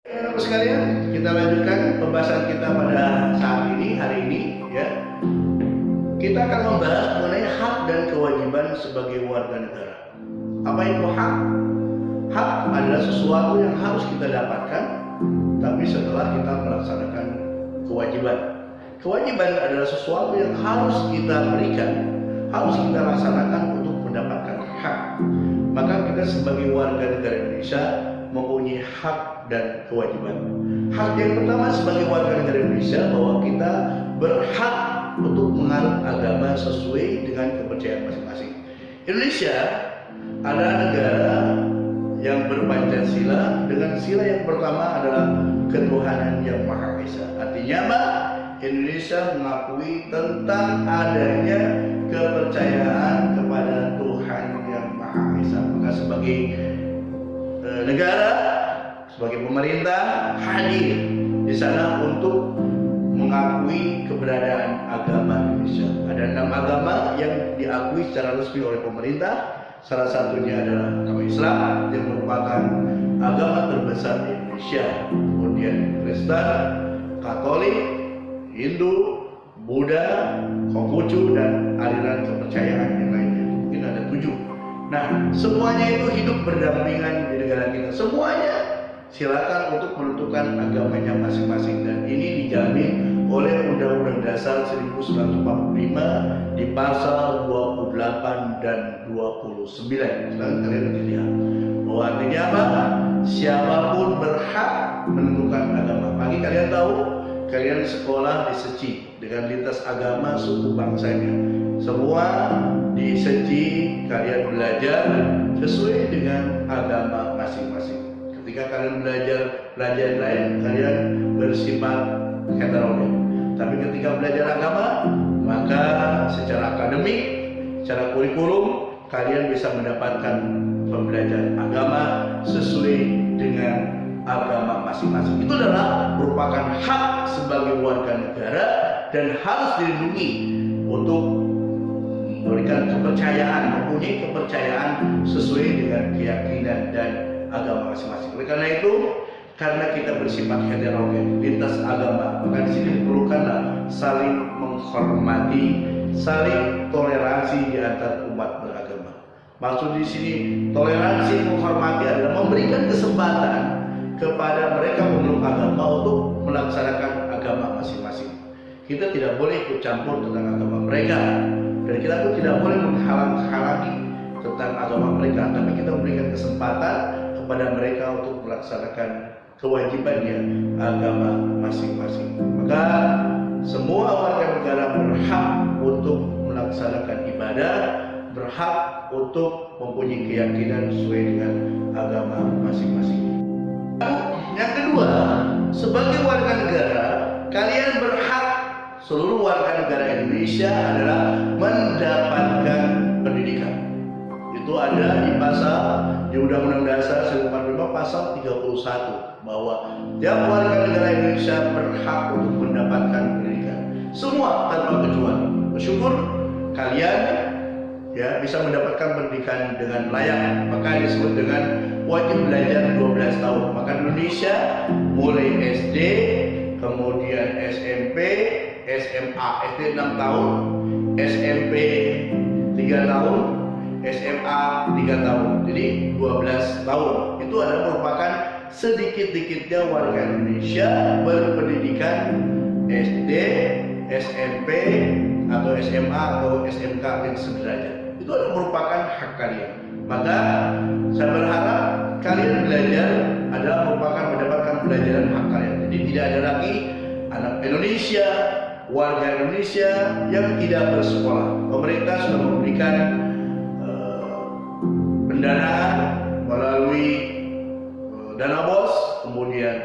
Teman-teman sekalian, kita lanjutkan pembahasan kita pada saat ini, hari ini, ya. Kita akan membahas mengenai hak dan kewajiban sebagai warga negara. Apa itu hak? Hak adalah sesuatu yang harus kita dapatkan, tapi setelah kita melaksanakan kewajiban. Kewajiban adalah sesuatu yang harus kita berikan, harus kita laksanakan untuk mendapatkan hak. Maka kita sebagai warga negara Indonesia mempunyai hak dan kewajiban. Hak yang pertama sebagai warga negara Indonesia bahwa kita berhak untuk menganut agama sesuai dengan kepercayaan masing-masing. Indonesia adalah negara yang berpancasila dengan sila yang pertama adalah ketuhanan yang Maha Esa. Artinya apa? Indonesia mengakui tentang adanya kepercayaan kepada Tuhan yang Maha Esa. Maka sebagai negara, sebagai pemerintah hadir di sana untuk mengakui keberadaan agama Indonesia. Ada 6 agama yang diakui secara resmi oleh pemerintah. Salah satunya adalah agama Islam yang merupakan agama terbesar di Indonesia. Kemudian Kristen, Katolik, Hindu, Buddha, Konghucu, dan aliran kepercayaan yang lainnya. Mungkin ada 7. Nah, semuanya itu hidup berdampingan di negara kita. Semuanya silakan untuk menentukan agamanya masing-masing, dan ini dijamin oleh Undang-Undang Dasar 1945 di pasal 28 dan 29. Sekarang kalian nanti lihat bahwa artinya apa? Siapapun berhak menentukan agama. Pagi kalian tahu, kalian sekolah di SECI dengan lintas agama suku bangsanya. Semua di SECI kalian belajar sesuai dengan agama masing-masing. Ketika kalian belajar lain, kalian bersifat heterogen. Tapi ketika belajar agama, maka secara akademik, secara kurikulum, kalian bisa mendapatkan pembelajaran agama sesuai dengan agama masing-masing. Itu adalah merupakan hak sebagai warga negara dan harus dilindungi untuk memberikan kepercayaan, mempunyai kepercayaan sesuai dengan keyakinan dan agama masing-masing. Oleh karena itu, karena kita bersifat heterogen, lintas agama, maka di sini diperlukanlah saling menghormati, saling toleransi di antara umat beragama. Maksud di sini toleransi menghormati adalah memberikan kesempatan kepada mereka pemeluk agama untuk melaksanakan agama masing-masing. Kita tidak boleh ikut campur tentang agama mereka, dan kita pun tidak boleh menghalang-halangi tentang agama mereka, tapi kita memberikan kesempatan kepada mereka untuk melaksanakan kewajibannya agama masing-masing. Maka semua warga negara berhak untuk melaksanakan ibadah, berhak untuk mempunyai keyakinan sesuai dengan agama masing-masing. Yang kedua, sebagai warga negara, kalian berhak, seluruh warga negara Indonesia adalah mendapatkan pendidikan. Itu ada di pasal di Undang-Undang Dasar 1945 pasal 31 bahwa tiap warga negara Indonesia berhak untuk mendapatkan pendidikan. Semua tanpa kecuali. Bersyukur kalian ya bisa mendapatkan pendidikan dengan layak, maka disebut dengan wajib belajar 12 tahun. Maka Indonesia mulai SD, kemudian SMP, SMA, SD 6 tahun, SMP 3 tahun, SMA 3 tahun, jadi 12 tahun. Itu adalah merupakan sedikit-dikitnya warga Indonesia berpendidikan SD, SMP, atau SMA atau SMK yang sederajat. Itu adalah merupakan hak kalian. Maka saya berharap kalian belajar adalah merupakan mendapatkan pelajaran hak kalian. Jadi tidak ada lagi anak Indonesia, warga Indonesia yang tidak bersekolah. Pemerintah sudah memberikan pendanaan melalui dana BOS, kemudian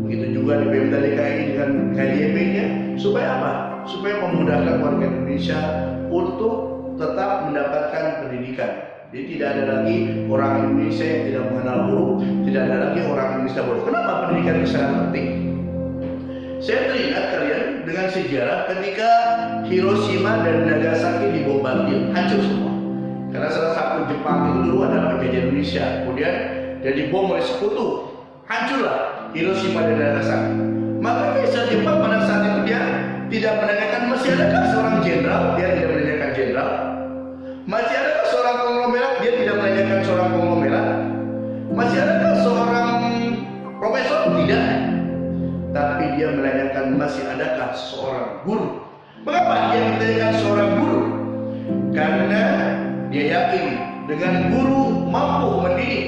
begitu juga di Pemda DKI dengan KJP-nya, supaya apa? Supaya memudahkan warga Indonesia untuk tetap mendapatkan pendidikan. Jadi tidak ada lagi orang Indonesia yang tidak mengenal huruf, tidak ada lagi orang Indonesia bodoh. Kenapa pendidikan itu sangat penting? Saya teringat kalian dengan sejarah ketika Hiroshima dan Nagasaki dibombardir, hancur semua. Karena salah satu Jepang itu dulu adalah penjajah Indonesia, kemudian jadi bom oleh sekutu, hancurlah. Hiroshima dan Nagasaki. Maka Kaisar Jepang pada saat itu dia tidak menanyakan masih adakah seorang jenderal, dia tidak menanyakan jenderal. Masih adakah seorang konglomerat, dia tidak menanyakan seorang konglomerat. Masih adakah seorang profesor, tidak. Tapi dia menanyakan masih adakah seorang guru. Mengapa dia menanyakan seorang guru? Karena dia yakin dengan guru mampu mendidik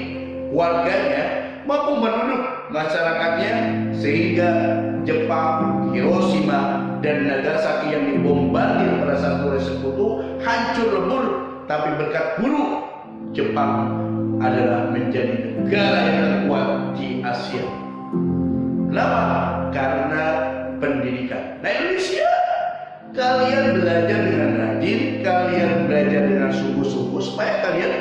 warganya, mampu mendidik masyarakatnya, sehingga Jepang, Hiroshima dan Nagasaki yang dibombardir pada saat oleh sekutu hancur lebur. Tapi berkat guru, Jepang adalah menjadi negara yang terkuat di Asia. Kenapa? Karena pendidikan. Nah, Indonesia, kalian belajar dengan rajin, kalian belajar dengan sungguh-sungguh supaya kalian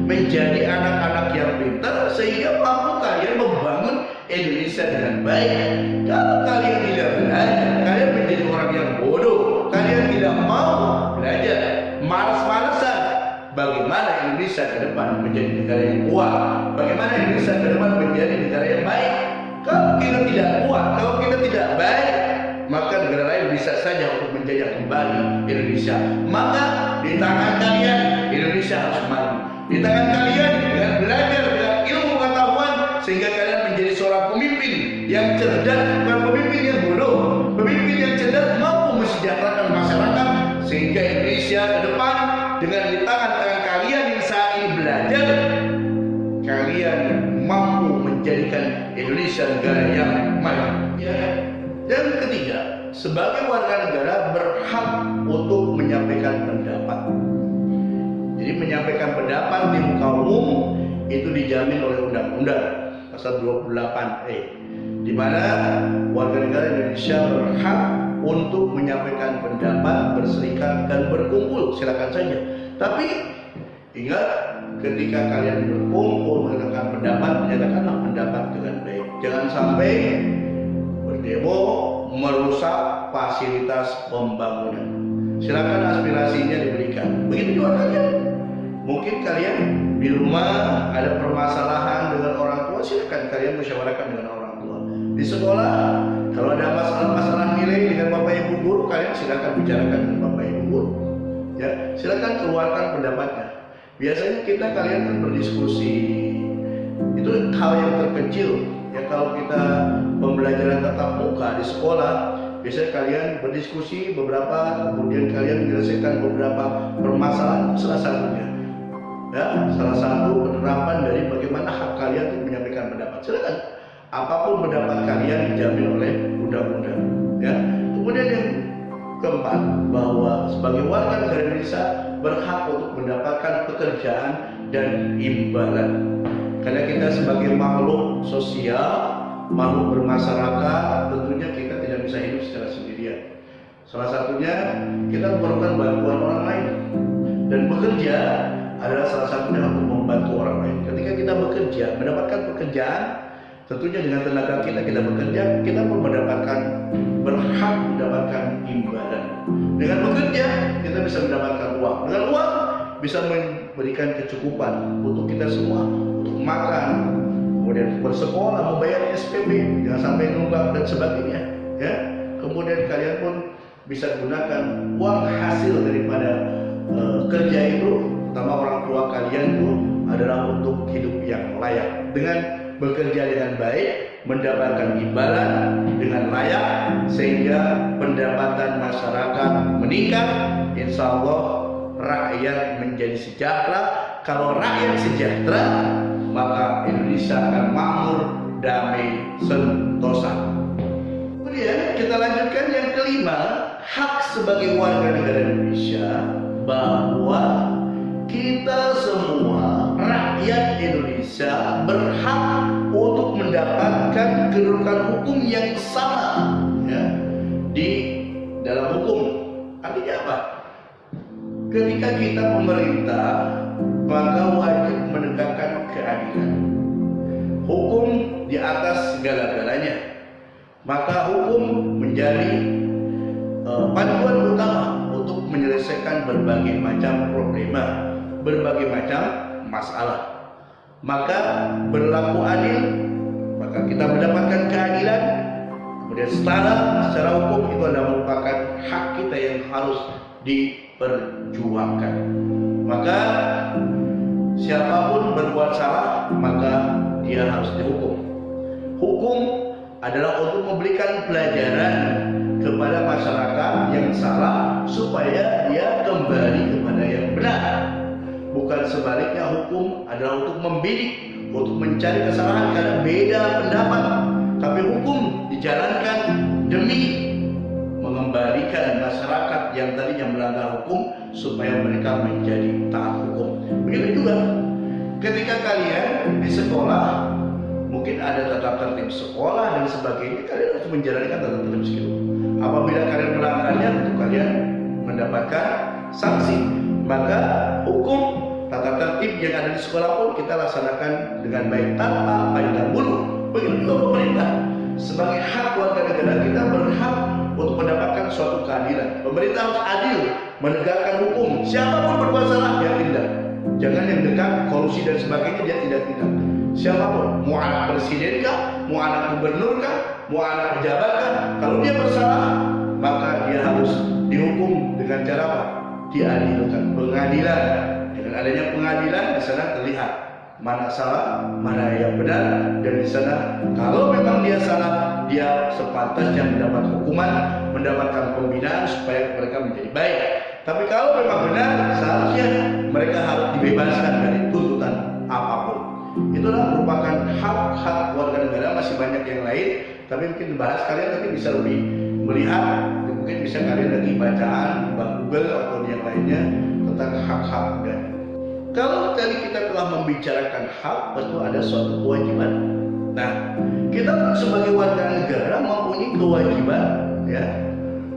menjadi anak-anak yang pintar, sehingga mampu kalian membangun Indonesia dengan baik. Kalau kalian tidak belajar, kalian menjadi orang yang bodoh, kalian tidak mau belajar, malas-malasan. Bagaimana Indonesia ke depan menjadi negara yang kuat? Bagaimana Indonesia ke depan menjadi negara yang baik? Kalau kita tidak kuat, kalau kita tidak baik, maka negara lain bisa saja untuk menjajah kembali Indonesia. Maka di tangan kalian Indonesia harus maju. Di tangan kalian dengan belajar dengan ilmu pengetahuan, sehingga kalian menjadi seorang pemimpin yang cerdas, bukan pemimpin yang bodoh. Pemimpin yang cerdas mampu mensejahterakan masyarakat, sehingga Indonesia ke depan dengan di tangan-tangan kalian yang saat ini belajar, kalian mampu menjadikan Indonesia negara yang maju. Ya. Dan ketiga, sebagai warga negara berhak untuk menyampaikan pendapat. Jadi menyampaikan pendapat di muka umum itu dijamin oleh undang-undang pasal 28E, di mana warga negara Indonesia berhak untuk menyampaikan pendapat, berserikat dan berkumpul, silakan saja. Tapi ingat, ketika kalian berkumpul menyatakan pendapat, menyatakanlah pendapat dengan baik. Jangan sampai berdemo merusak fasilitas pembangunan. Silakan aspirasinya diberikan. Begitu juga kalian. Mungkin kalian di rumah ada permasalahan dengan orang tua, silakan kalian musyawarahkan dengan orang tua. Di sekolah, kalau ada masalah-masalah nilai dengan bapak ibu guru, kalian silakan bicarakan dengan bapak ibu guru. Ya, silakan keluarkan pendapatnya. Biasanya kalian kan berdiskusi. Itu hal yang terkecil. Ya, kalau kita pembelajaran tatap muka di sekolah, biasanya kalian berdiskusi beberapa, kemudian kalian menyelesaikan beberapa permasalahan, salah satunya. Ya, salah satu penerapan dari bagaimana hak kalian untuk menyampaikan pendapat. Silakan. Apapun pendapat kalian dijamin oleh undang-undang. Ya. Kemudian yang keempat, bahwa sebagai warga negara Indonesia berhak untuk mendapatkan pekerjaan dan imbalan. Karena kita sebagai makhluk sosial, makhluk bermasyarakat, tentunya kita tidak bisa hidup secara sendirian. Salah satunya kita memerlukan bantuan orang lain, dan bekerja adalah salah satunya untuk membantu orang lain. Ketika kita bekerja, mendapatkan pekerjaan, tentunya dengan tenaga kita bekerja, kita pun berhak mendapatkan imbalan. Dengan bekerja, kita bisa mendapatkan uang. Dengan uang, bisa memberikan kecukupan untuk kita semua, untuk makan, kemudian bersekolah, membayar SPP, jangan sampai nunggak dan sebagainya. Ya, kemudian kalian pun bisa gunakan uang hasil daripada kerja itu, terutama orang tua kalian itu adalah untuk hidup yang layak. Dengan bekerja dengan baik, mendapatkan imbalan dengan layak, sehingga pendapatan masyarakat meningkat. Insya Allah rakyat menjadi sejahtera. Kalau rakyat sejahtera, maka Indonesia akan makmur, damai, sentosa. Kemudian kita lanjutkan yang kelima, hak sebagai warga negara Indonesia, bahwa kita semua rakyat Indonesia berhak untuk mendapatkan kedudukan hukum yang sama, ya, di dalam hukum. Artinya apa? Ketika kita pemerintah, maka wajib menegakkan keadilan. Hukum di atas segala-galanya. Maka hukum menjadi panduan utama untuk menyelesaikan berbagai macam problema, berbagai macam masalah. Maka berlaku adil maka kita mendapatkan keadilan. Kemudian secara hukum itu adalah merupakan hak kita yang harus diperjuangkan. Maka siapapun berbuat salah maka dia harus dihukum. Hukum adalah untuk memberikan pelajaran kepada masyarakat yang salah supaya dia kembali kepada yang benar. Bukan sebaliknya, hukum adalah untuk membidik, untuk mencari kesalahan karena beda pendapat. Tapi hukum dijalankan demi mengembalikan masyarakat yang tadinya melanggar hukum supaya mereka menjadi taat hukum. Begitu juga ketika kalian di sekolah, mungkin ada tata tertib sekolah dan sebagainya, kalian harus menjalankan tata tertib sekolah. Apabila kalian melanggarnya, tentu kalian mendapatkan sanksi. Maka hukum tata tertib yang ada di sekolah pun kita laksanakan dengan baik tanpa pandang bulu. Begitu juga pemerintah, sebagai hak warga negara kita berhak untuk mendapatkan suatu keadilan. Pemerintah harus adil menegakkan hukum. Siapapun berbuat salah dia tindak. Jangan yang dekat korupsi dan sebagainya dia tidak tindak. Siapapun, mau anak presiden kah, mau anak gubernur kah, mau anak pejabat kah, kalau dia bersalah maka dia harus dihukum dengan cara apa? Diadilkan, pengadilan. Dengan adanya pengadilan di sana terlihat mana salah, mana yang benar, dan di sana kalau memang dia salah, dia sepantasnya mendapat hukuman, mendapatkan pembinaan supaya mereka menjadi baik. Tapi kalau memang benar, seharusnya mereka harus dibebaskan dari tuntutan apapun. Itulah merupakan hak-hak warga negara. Masih banyak yang lain, tapi mungkin dibahas kalian nanti bisa lebih melihat, mungkin bisa kalian lagi bacaan di Google atau yang lainnya tentang hak-hak. Kalau tadi kita telah membicarakan hak, tentu ada suatu kewajiban. Nah, kita sebagai warga negara mempunyai kewajiban ya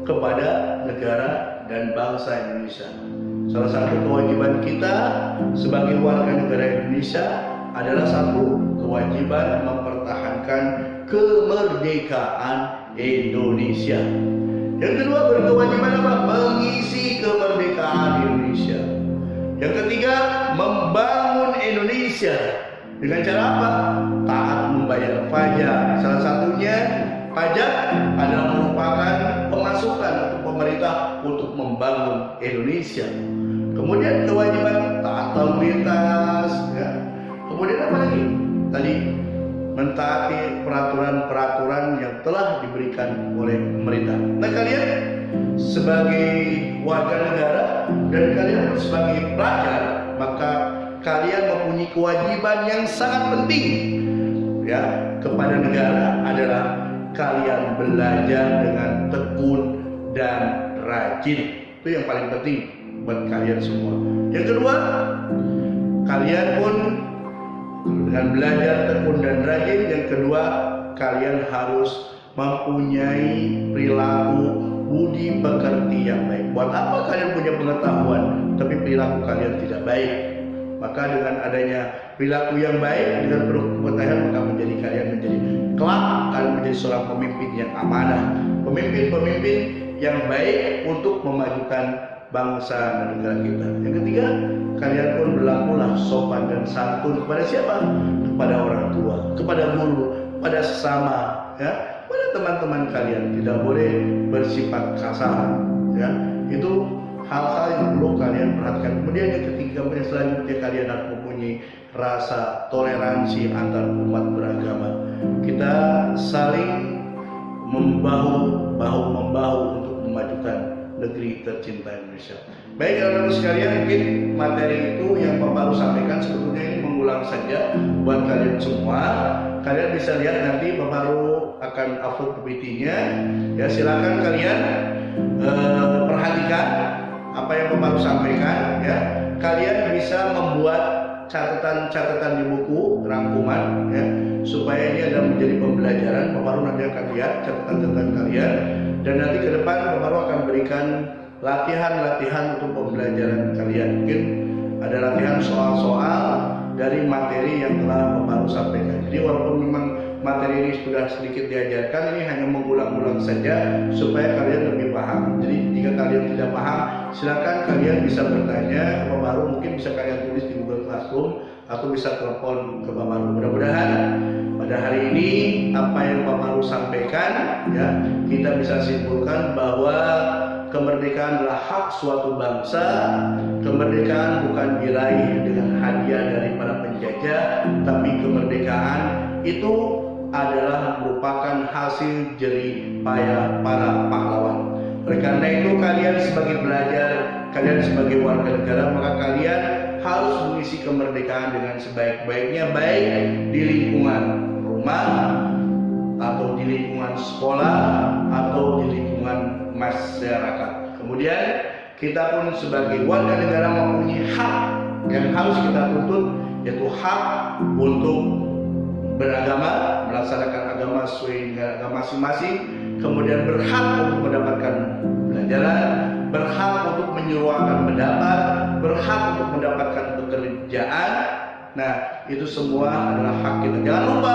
kepada negara dan bangsa Indonesia. Salah satu kewajiban kita sebagai warga negara Indonesia adalah satu kewajiban mempertahankan kemerdekaan Indonesia. Yang kedua, berkewajiban apa? Mengisi kemerdekaan Indonesia. Yang ketiga, membangun Indonesia. Dengan cara apa? Taat membayar pajak. Salah satunya pajak adalah merupakan pemasukan untuk pemerintah untuk membangun Indonesia. Kemudian kewajiban taat lalu lintas. Ya. Kemudian apa lagi? Tadi mentaati peraturan-peraturan yang telah diberikan oleh pemerintah. Nah, kalian sebagai warga negara dan kalian sebagai pelajar, maka kalian mempunyai kewajiban yang sangat penting ya kepada negara adalah kalian belajar dengan tekun dan rajin. Itu yang paling penting buat kalian semua. Yang kedua, kalian pun dengan belajar tekun dan rajin. Yang kedua, kalian harus mempunyai perilaku budi pekerti yang baik. Buat apa kalian punya pengetahuan tapi perilaku kalian tidak baik? Maka dengan adanya perilaku yang baik dengan penuh pengetahuan, maka menjadi kalian menjadi kelak kalian menjadi seorang pemimpin yang amanah, pemimpin-pemimpin yang baik untuk memajukan bangsa dan negara kita. Yang ketiga, kalian pun berlakulah sopan dan santun kepada siapa? Kepada orang tua, kepada guru, kepada sesama, ya, pada teman-teman kalian. Tidak boleh bersifat kasar, ya. Itu hal-hal yang perlu kalian perhatikan. Kemudian yang ketiga, selanjutnya kalian harus mempunyai rasa toleransi antar umat beragama. Kita saling bahu-membahu untuk memajukan negeri tercinta Indonesia. Baik, teman-teman sekalian, mungkin materi itu yang Bapak baru sampaikan sebetulnya ini mengulang saja buat kalian semua. Kalian bisa lihat nanti Bapak baru akan upload PPT-nya. Ya, silakan kalian perhatikan apa yang Bapak baru sampaikan. Ya, kalian bisa membuat catatan-catatan di buku rangkuman, ya, supaya ini adalah menjadi pembelajaran. Bapak baru nanti akan lihat catatan-catatan kalian. Dan nanti ke depan Bapak baru akan berikan latihan-latihan untuk pembelajaran kalian. Mungkin ada latihan soal-soal dari materi yang telah Bapak baru sampaikan. Jadi walaupun memang materi ini sudah sedikit diajarkan, ini hanya mengulang-ulang saja supaya kalian lebih paham. Jadi jika kalian tidak paham, silakan kalian bisa bertanya. Bapak baru mungkin bisa kalian tulis di Google Classroom atau bisa telepon ke Pak Maru. Mudah-mudahan pada hari ini apa yang Pak Maru sampaikan ya, kita bisa simpulkan bahwa kemerdekaan adalah hak suatu bangsa. Kemerdekaan bukan diraih dengan hadiah dari para penjajah, tapi kemerdekaan itu adalah merupakan hasil jerih payah para pahlawan. Oleh karena itu kalian sebagai belajar, kalian sebagai warga negara, maka kalian harus mengisi kemerdekaan dengan sebaik-baiknya, baik di lingkungan rumah, atau di lingkungan sekolah, atau di lingkungan masyarakat. Kemudian kita pun sebagai warga negara mempunyai hak yang harus kita tuntut, yaitu hak untuk beragama, melaksanakan agama sesuai dengan agama masing-masing, kemudian berhak untuk mendapatkan pelajaran, berhak untuk menyuarakan pendapat, berhak untuk mendapatkan pekerjaan. Nah, itu semua adalah hak kita. Jangan lupa,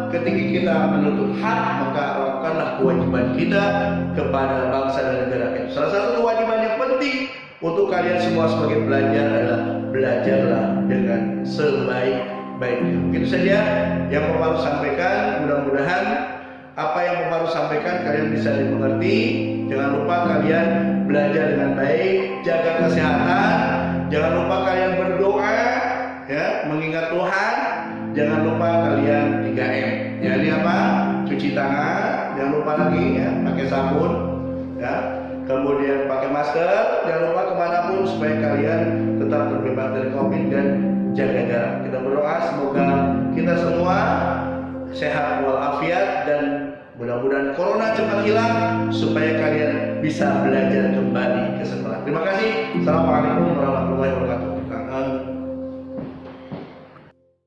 ketika kita menuntut hak, maka lakukanlah kewajiban kita kepada bangsa dan negara kita. Salah satu kewajiban yang penting untuk kalian semua sebagai pelajar adalah belajarlah dengan sebaik-baiknya. Begitu saja yang Pak Maru sampaikan. Mudah-mudahan apa yang Pak Maru sampaikan kalian bisa dimengerti. Jangan lupa kalian belajar dengan baik, jaga kesehatan. Jangan lupa kalian berdoa, ya, mengingat Tuhan. Jangan lupa kalian 3M. Jadi apa? Cuci tangan. Jangan lupa lagi ya, pakai sabun, ya. Kemudian pakai masker. Jangan lupa kemanapun supaya kalian tetap terbebas dari COVID dan jaga jarak. Kita berdoa semoga kita semua sehat walafiat dan mudah-mudahan corona cepat hilang supaya kalian bisa belajar kembali ke sekolah. Terima kasih. Assalamualaikum warahmatullahi wabarakatuh.